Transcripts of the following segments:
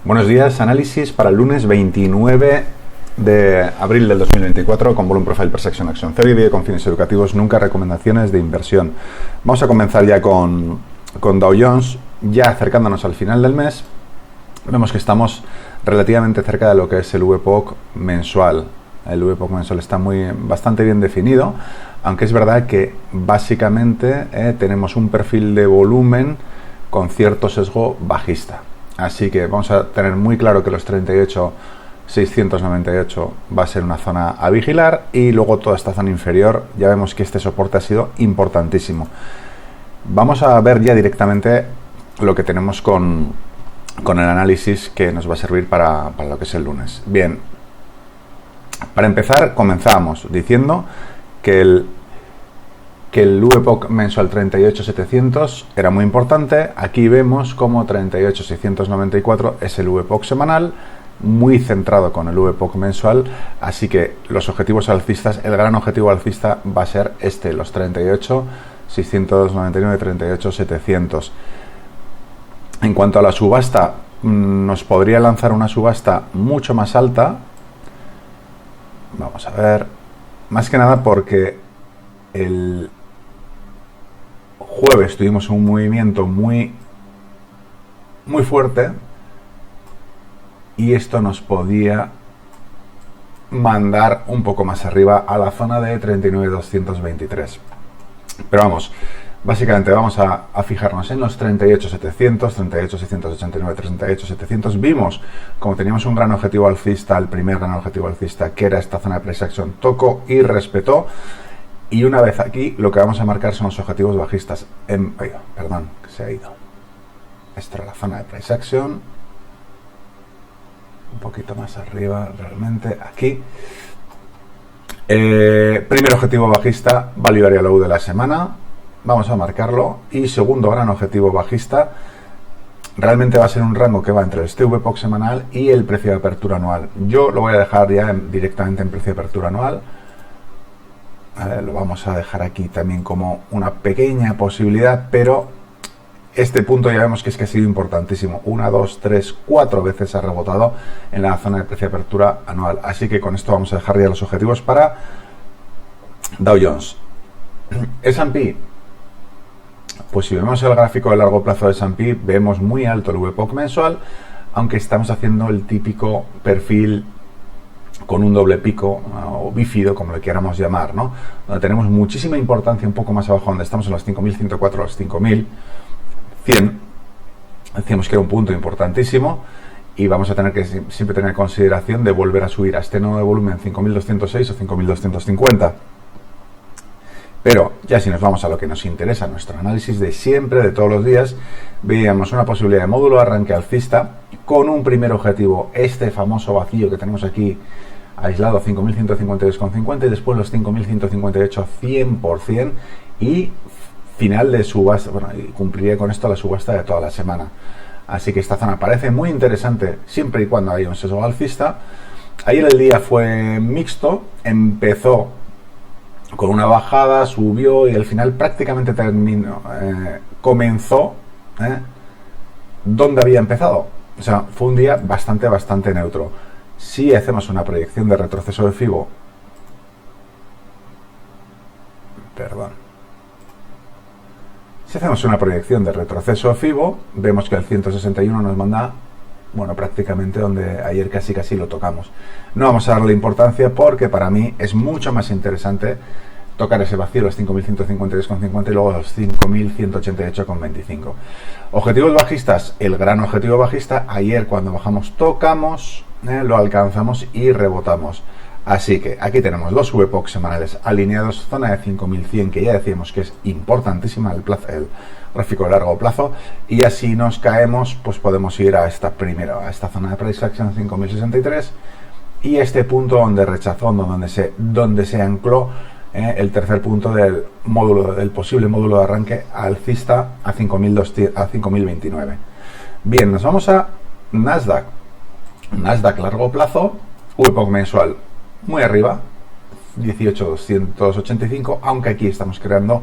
Buenos días, análisis para el lunes 29 de abril del 2024 con Volume Profile Price Action Action Theory, vídeo con fines educativos, nunca recomendaciones de inversión. Vamos a comenzar ya con Dow Jones, ya acercándonos al final del mes. Vemos que estamos relativamente cerca de lo que es el VPOC mensual. El VPOC mensual está bastante bien definido, aunque es verdad que básicamente tenemos un perfil de volumen con cierto sesgo bajista. Así que vamos a tener muy claro que los 38.698 va a ser una zona a vigilar, y luego toda esta zona inferior ya vemos que este soporte ha sido importantísimo. Vamos a ver ya directamente lo que tenemos con el análisis que nos va a servir para lo que es el lunes. Bien, para empezar comenzamos diciendo que el VPOC mensual 38.700 era muy importante. Aquí vemos como 38.694 es el VPOC semanal, muy centrado con el VPOC mensual, así que los objetivos alcistas, el gran objetivo alcista va a ser los 38.699 y 38.700. En cuanto a la subasta, nos podría lanzar una subasta mucho más alta. Vamos a ver, más que nada porque el jueves tuvimos un movimiento muy fuerte y esto nos podía mandar un poco más arriba a la zona de 39.223. Pero vamos, básicamente vamos a fijarnos en los 38.700, 38.689, 38.700. Vimos como teníamos un gran objetivo alcista, el primer gran objetivo alcista, que era esta zona de price action, tocó y respetó. Y una vez aquí, lo que vamos a marcar son los objetivos bajistas. Perdón, que se ha ido. Esta era la zona de price action. Un poquito más arriba, realmente, aquí. Primer objetivo bajista, Value Area Low de la semana. Vamos a marcarlo. Y segundo gran objetivo bajista, realmente va a ser un rango que va entre este VPOC semanal y el precio de apertura anual. Yo lo voy a dejar ya directamente en precio de apertura anual. Lo vamos a dejar aquí también como una pequeña posibilidad, pero este punto ya vemos que ha sido importantísimo. 1, 2, 3, 4 veces ha rebotado en la zona de precio de apertura anual. Así que con esto vamos a dejar ya los objetivos para Dow Jones. S&P, pues si vemos el gráfico de largo plazo de S&P, vemos muy alto el VPOC mensual, aunque estamos haciendo el típico perfil con un doble pico o bífido, como le queramos llamar, ¿no? Donde tenemos muchísima importancia un poco más abajo, donde estamos en los 5.104, los 5.100. Decíamos que era un punto importantísimo y vamos a tener que siempre tener consideración de volver a subir a este nodo de volumen 5.206 o 5.250. Pero ya si nos vamos a lo que nos interesa, nuestro análisis de siempre, de todos los días, veíamos una posibilidad de módulo de arranque alcista con un primer objetivo, este famoso vacío que tenemos aquí aislado, 5.152,50, y después los 5.158 100%, y final de subasta. Bueno, y cumpliría con esto la subasta de toda la semana. Así que esta zona parece muy interesante siempre y cuando haya un sesgo alcista. Ayer el día fue mixto, empezó con una bajada, subió y al final prácticamente comenzó donde había empezado. O sea, fue un día bastante neutro. Si hacemos una proyección de retroceso de FIBO, si hacemos una proyección de retroceso de FIBO, vemos que el 161 nos manda, bueno, prácticamente donde ayer casi lo tocamos. No vamos a darle importancia porque para mí es mucho más interesante tocar ese vacío, los 5.152,50 y luego los 5.188,25. Objetivos bajistas, el gran objetivo bajista, ayer cuando bajamos tocamos, lo alcanzamos y rebotamos. Así que aquí tenemos dos VPOC semanales alineados, zona de 5.100 que ya decíamos que es importantísima el gráfico de largo plazo, y así nos caemos, pues podemos ir a esta zona de price action 5.063 y este punto donde rechazó, donde se ancló el tercer punto del posible módulo de arranque alcista a 5.029. Bien, nos vamos a Nasdaq largo plazo, VPOC mensual muy arriba, 18.285, aunque aquí estamos creando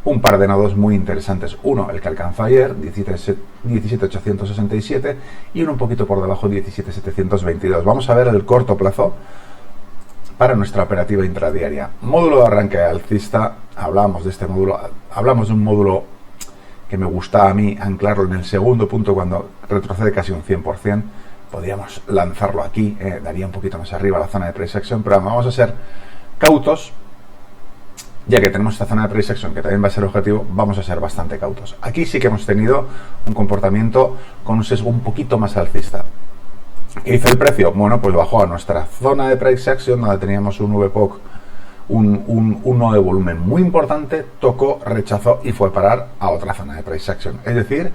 un par de nodos muy interesantes. Uno, el que alcanzó ayer, 17.867, y uno un poquito por debajo, 17.722. Vamos a ver el corto plazo para nuestra operativa intradiaria. Módulo de arranque alcista. Hablamos de este módulo, hablamos de un módulo que me gusta a mí anclarlo en el segundo punto cuando retrocede casi un 100%. Podríamos lanzarlo aquí, daría un poquito más arriba la zona de price action, pero vamos a ser cautos. Ya que tenemos esta zona de price action que también va a ser objetivo, vamos a ser bastante cautos. Aquí sí que hemos tenido un comportamiento con un sesgo un poquito más alcista. ¿Qué hizo el precio? Bueno, pues bajó a nuestra zona de price action donde teníamos un VPOC, un nodo de volumen muy importante, tocó, rechazó y fue a parar a otra zona de price action. Es decir,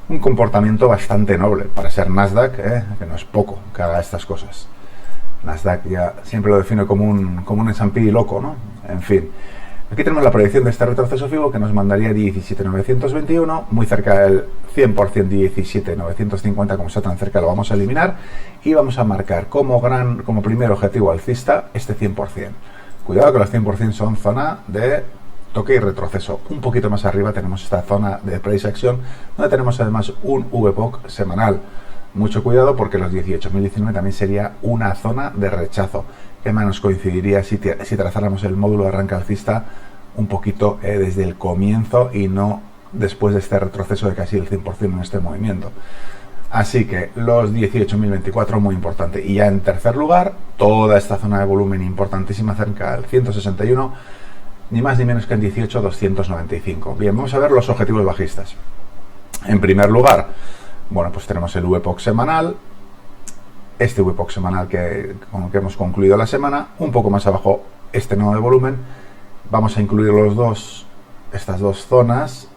un comportamiento bastante noble para ser Nasdaq, que no es poco que haga estas cosas. Nasdaq ya siempre lo define como un S&P loco, ¿no? En fin. Aquí tenemos la proyección de este retroceso FIBO que nos mandaría 17.921, muy cerca del 100%, 17.950, como está tan cerca lo vamos a eliminar y vamos a marcar como primer objetivo alcista este 100%. Cuidado que los 100% son zona de toque y retroceso. Un poquito más arriba tenemos esta zona de price action donde tenemos además un VPOC semanal. Mucho cuidado porque los 18.019 también sería una zona de rechazo. Que más nos coincidiría si trazáramos el módulo de arranque alcista un poquito desde el comienzo y no después de este retroceso de casi el 100% en este movimiento. Así que los 18.024 muy importante. Y ya en tercer lugar, toda esta zona de volumen importantísima cerca del 161, ni más ni menos que en 18.295. Bien, vamos a ver los objetivos bajistas. En primer lugar, bueno, pues tenemos el VPOC semanal. Este VPOC semanal con el que hemos concluido la semana, un poco más abajo este nodo de volumen. Vamos a incluir estas dos zonas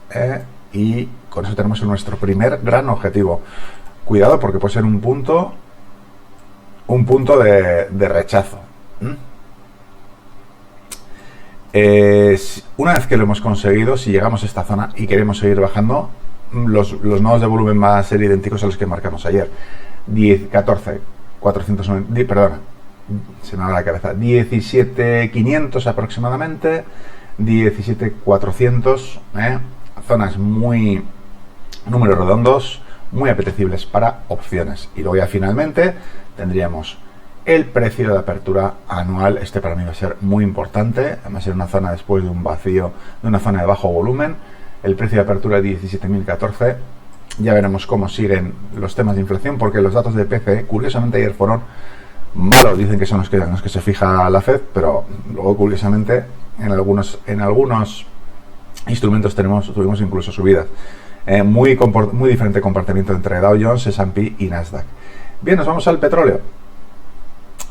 y con eso tenemos nuestro primer gran objetivo. Cuidado porque puede ser un punto de rechazo. Una vez que lo hemos conseguido, si llegamos a esta zona y queremos seguir bajando, los nodos de volumen van a ser idénticos a los que marcamos ayer. 490, perdona, se me va la cabeza, 17.500 aproximadamente, 17.400, zonas muy, números redondos, muy apetecibles para opciones. Y luego ya finalmente tendríamos el precio de apertura anual. Este para mí va a ser muy importante, además en una zona después de un vacío, de una zona de bajo volumen. El precio de apertura de 17.014. Ya veremos cómo siguen los temas de inflación, porque los datos de PCE, curiosamente ayer fueron malos. Dicen que son los que se fija la Fed, pero luego curiosamente en algunos instrumentos tuvimos incluso subidas. Muy diferente comportamiento entre Dow Jones, S&P y Nasdaq. Bien, nos vamos al petróleo.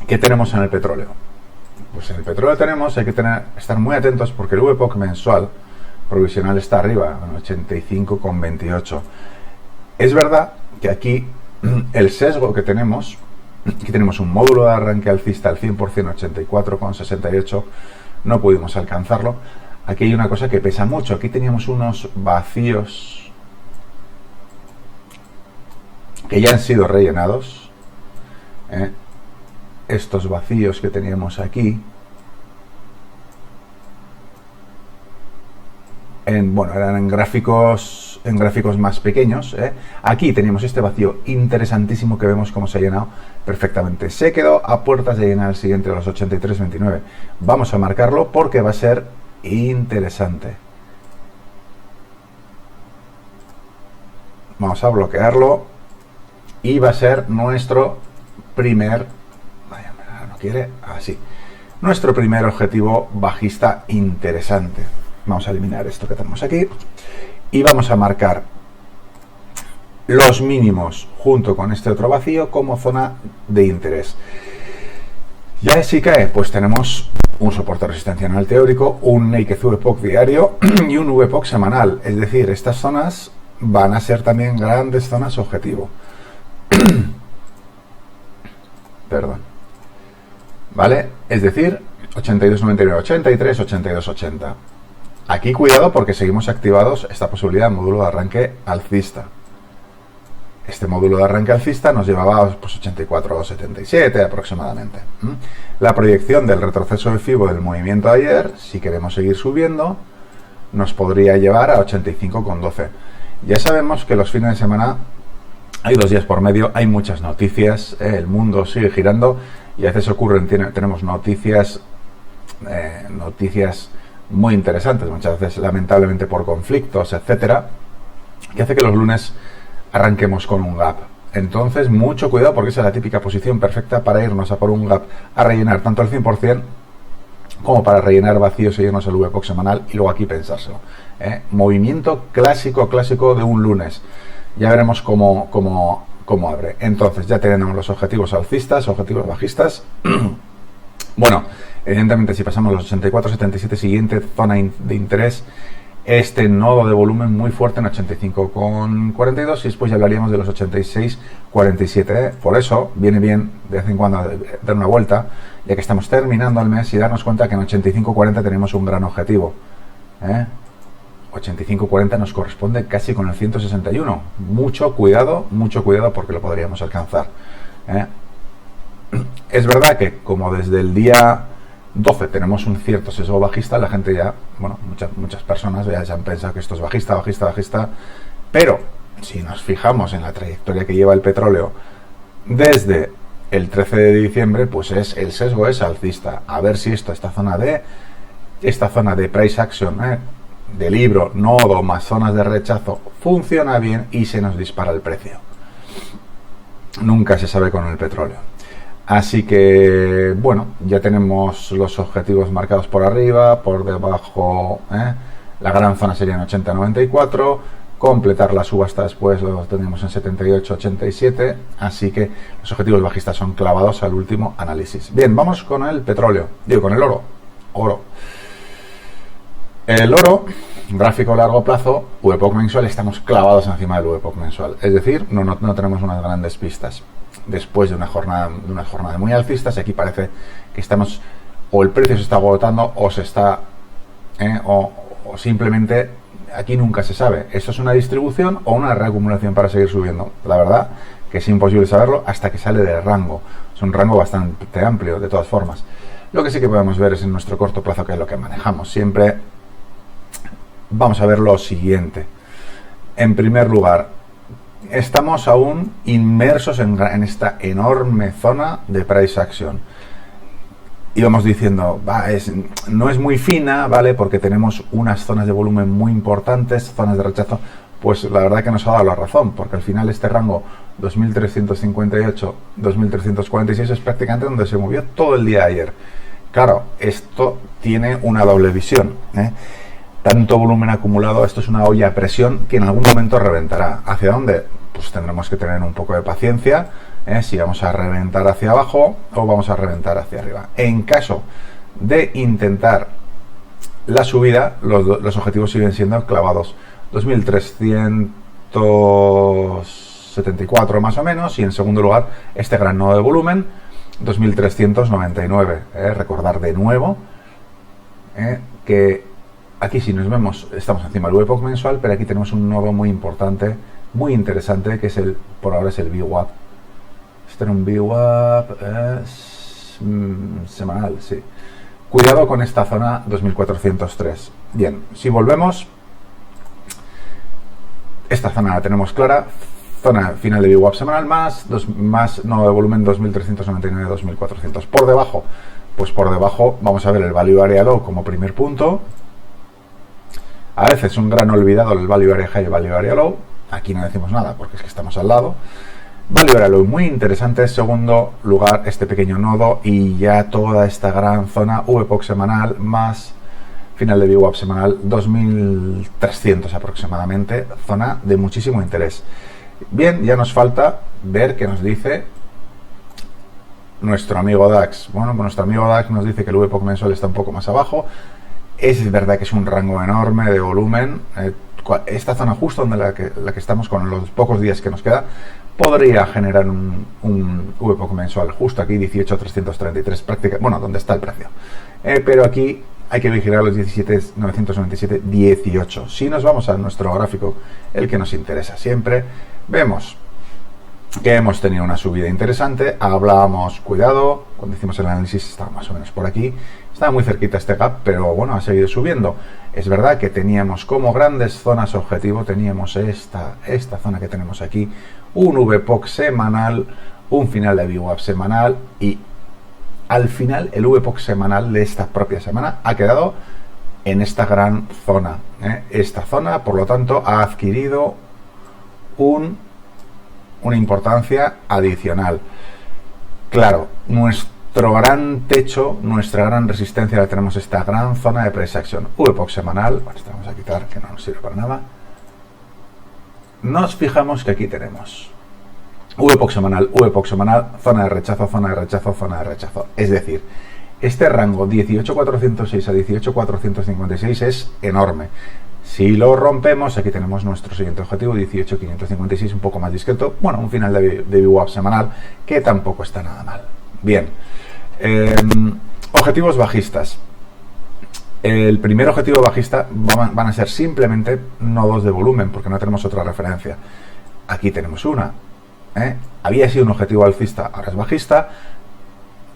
¿Qué tenemos en el petróleo? Pues en el petróleo hay que estar muy atentos porque el VPOC mensual provisional está arriba, en 85,28. Es verdad que aquí el sesgo que tenemos, aquí tenemos un módulo de arranque alcista al 100%, 84,68, no pudimos alcanzarlo. Aquí hay una cosa que pesa mucho, aquí teníamos unos vacíos que ya han sido rellenados. Estos vacíos que teníamos aquí, eran en gráficos más pequeños. Aquí teníamos este vacío interesantísimo que vemos cómo se ha llenado perfectamente. Se quedó a puertas de llenar el siguiente a los 83,29. Vamos a marcarlo porque va a ser interesante. Vamos a bloquearlo y va a ser nuestro primer, no quiere, así, nuestro primer objetivo bajista interesante. Vamos a eliminar esto que tenemos aquí y vamos a marcar los mínimos junto con este otro vacío como zona de interés. Ya si cae, pues tenemos un soporte resistencial teórico, un naked VPOC diario y un VPOC semanal. Es decir, estas zonas van a ser también grandes zonas objetivo. Perdón. ¿Vale? Es decir, 82,99, 83, 82,80. Aquí cuidado porque seguimos activados esta posibilidad de módulo de arranque alcista. Este módulo de arranque alcista nos llevaba a 84,77 aproximadamente. La proyección del retroceso de FIBO del movimiento de ayer, si queremos seguir subiendo, nos podría llevar a 85,12. Ya sabemos que los fines de semana hay 2 días por medio, hay muchas noticias, el mundo sigue girando y a veces tenemos noticias muy interesantes, muchas veces lamentablemente por conflictos, etcétera, que hace que los lunes arranquemos con un gap. Entonces, mucho cuidado, porque esa es la típica posición perfecta para irnos a por un gap, a rellenar tanto el 100% como para rellenar vacíos y irnos al VPOC semanal y luego aquí pensárselo. Movimiento clásico de un lunes. Ya veremos cómo abre. Entonces, ya tenemos los objetivos alcistas, objetivos bajistas. Bueno, evidentemente, si pasamos los 84,77, siguiente zona de interés, este nodo de volumen muy fuerte en 85,42 y después ya hablaríamos de los 86,47. Por eso viene bien de vez en cuando dar una vuelta, ya que estamos terminando el mes, y darnos cuenta que en 85,40 tenemos un gran objetivo. 85,40 nos corresponde casi con el 161. Mucho cuidado porque lo podríamos alcanzar. Es verdad que como desde el día 12 tenemos un cierto sesgo bajista, la gente ya, muchas personas ya han pensado que esto es bajista, pero si nos fijamos en la trayectoria que lleva el petróleo desde el 13 de diciembre, pues el sesgo es alcista. A ver si esta zona de price action, de libro, nodo más zonas de rechazo, funciona bien y se nos dispara el precio. Nunca se sabe con el petróleo. Así que, ya tenemos los objetivos marcados por arriba, por debajo, la gran zona sería en 80,94, completar la subasta después lo tenemos en 78,87, así que los objetivos bajistas son clavados al último análisis. Bien, vamos con el petróleo, con el oro. El oro, gráfico a largo plazo, VPOC mensual, estamos clavados encima del VPOC mensual, es decir, no tenemos unas grandes pistas. Después de una jornada muy alcista, aquí parece que estamos, o el precio se está agotando, o se está, o simplemente aquí nunca se sabe. Esto es una distribución o una reacumulación para seguir subiendo. La verdad que es imposible saberlo hasta que sale del rango. Es un rango bastante amplio, de todas formas. Lo que sí que podemos ver es en nuestro corto plazo, que es lo que manejamos. Siempre vamos a ver lo siguiente. En primer lugar, estamos aún inmersos en esta enorme zona de price action. Y vamos diciendo, no es muy fina, ¿vale? Porque tenemos unas zonas de volumen muy importantes, zonas de rechazo. Pues la verdad que nos ha dado la razón, porque al final este rango 2.358-2.346 es prácticamente donde se movió todo el día ayer. Claro, esto tiene una doble visión, Tanto volumen acumulado, esto es una olla a presión que en algún momento reventará. ¿Hacia dónde? Pues tendremos que tener un poco de paciencia, si vamos a reventar hacia abajo o vamos a reventar hacia arriba. En caso de intentar la subida, los objetivos siguen siendo clavados. 2.374 más o menos, y en segundo lugar este gran nodo de volumen 2.399. Recordar de nuevo que aquí, si nos vemos, estamos encima del VPOC mensual, pero aquí tenemos un nodo muy importante, muy interesante, que es por ahora es el VWAP. Este era un VWAP semanal, sí. Cuidado con esta zona 2403. Bien, si volvemos, esta zona la tenemos clara. Zona final de VWAP semanal más nodo de volumen 2399-2400. Por debajo, vamos a ver el Value Area Low como primer punto. A veces un gran olvidado el Value Area High y el Value Area Low. Aquí no decimos nada porque es que estamos al lado. Value Area Low muy interesante. Segundo lugar, este pequeño nodo y ya toda esta gran zona VPOC semanal más final de VWAP semanal 2300 aproximadamente. Zona de muchísimo interés. Bien, ya nos falta ver qué nos dice nuestro amigo DAX. Bueno, pues nuestro amigo DAX nos dice que el VPOC mensual está un poco más abajo. Es verdad que es un rango enorme de volumen. Esta zona justo donde la que estamos, con los pocos días que nos queda, podría generar un VPOC mensual justo aquí, 18.333, donde está el precio. Pero aquí hay que vigilar los 17.997, 18. Si nos vamos a nuestro gráfico, el que nos interesa siempre, vemos que hemos tenido una subida interesante. Hablábamos, cuidado, cuando hicimos el análisis estaba más o menos por aquí, estaba muy cerquita este gap, pero bueno, ha seguido subiendo. Es verdad que teníamos como grandes zonas objetivo, teníamos esta zona que tenemos aquí, un VPOC semanal, un final de VWAP semanal, y al final el VPOC semanal de esta propia semana ha quedado en esta gran zona. Esta zona, por lo tanto, ha adquirido una importancia adicional. Claro, nuestro gran techo, nuestra gran resistencia la tenemos esta gran zona de price action. VPOC semanal, bueno, esta vamos a quitar, que no nos sirve para nada. Nos fijamos que aquí tenemos VPOC semanal, zona de rechazo, zona de rechazo, zona de rechazo. Es decir, este rango 18.406 a 18.456 es enorme. Si lo rompemos, aquí tenemos nuestro siguiente objetivo, 18.556, un poco más discreto. Bueno, un final de VWAP semanal que tampoco está nada mal. Bien, objetivos bajistas. El primer objetivo bajista van a ser simplemente nodos de volumen, porque no tenemos otra referencia. Aquí tenemos una. Había sido un objetivo alcista, ahora es bajista.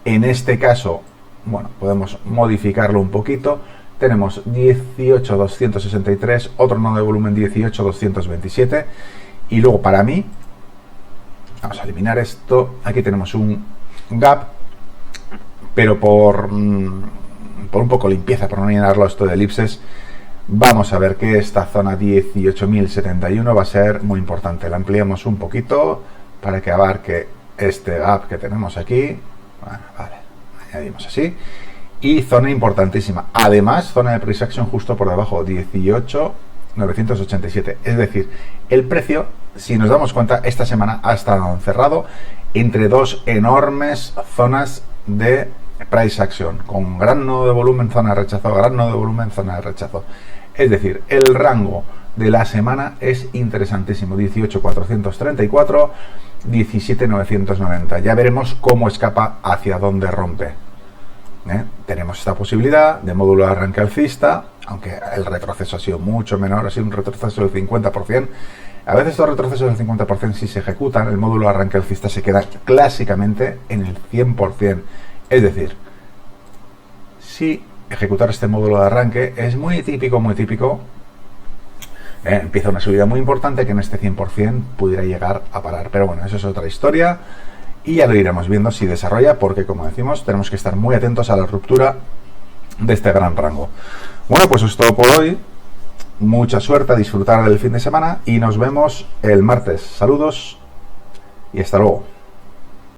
En este caso, bueno, podemos modificarlo un poquito. Tenemos 18.263, otro nodo de volumen 18.227, y luego para mí, vamos a eliminar esto, aquí tenemos un gap, pero por un poco limpieza, por no llenarlo esto de elipses, vamos a ver que esta zona 18.071 va a ser muy importante. La ampliamos un poquito para que abarque este gap que tenemos aquí. Bueno, vale, añadimos así. Y zona importantísima. Además, zona de price action justo por debajo, 18.987. Es decir, el precio, si nos damos cuenta, esta semana ha estado encerrado entre dos enormes zonas de price action, con gran nodo de volumen, zona de rechazo, gran nodo de volumen, zona de rechazo. Es decir, el rango de la semana es interesantísimo. 18.434, 17.990. Ya veremos cómo escapa, hacia dónde rompe. Tenemos esta posibilidad de módulo de arranque alcista, aunque el retroceso ha sido mucho menor, ha sido un retroceso del 50%. A veces estos retrocesos del 50%, si se ejecutan, el módulo de arranque alcista se queda clásicamente en el 100%. Es decir, si ejecutar este módulo de arranque es muy típico, empieza una subida muy importante que en este 100% pudiera llegar a parar. Pero bueno, eso es otra historia. Y ya lo iremos viendo si desarrolla, porque como decimos, tenemos que estar muy atentos a la ruptura de este gran rango. Bueno, pues eso es todo por hoy. Mucha suerte, a disfrutar del fin de semana y nos vemos el martes. Saludos y hasta luego.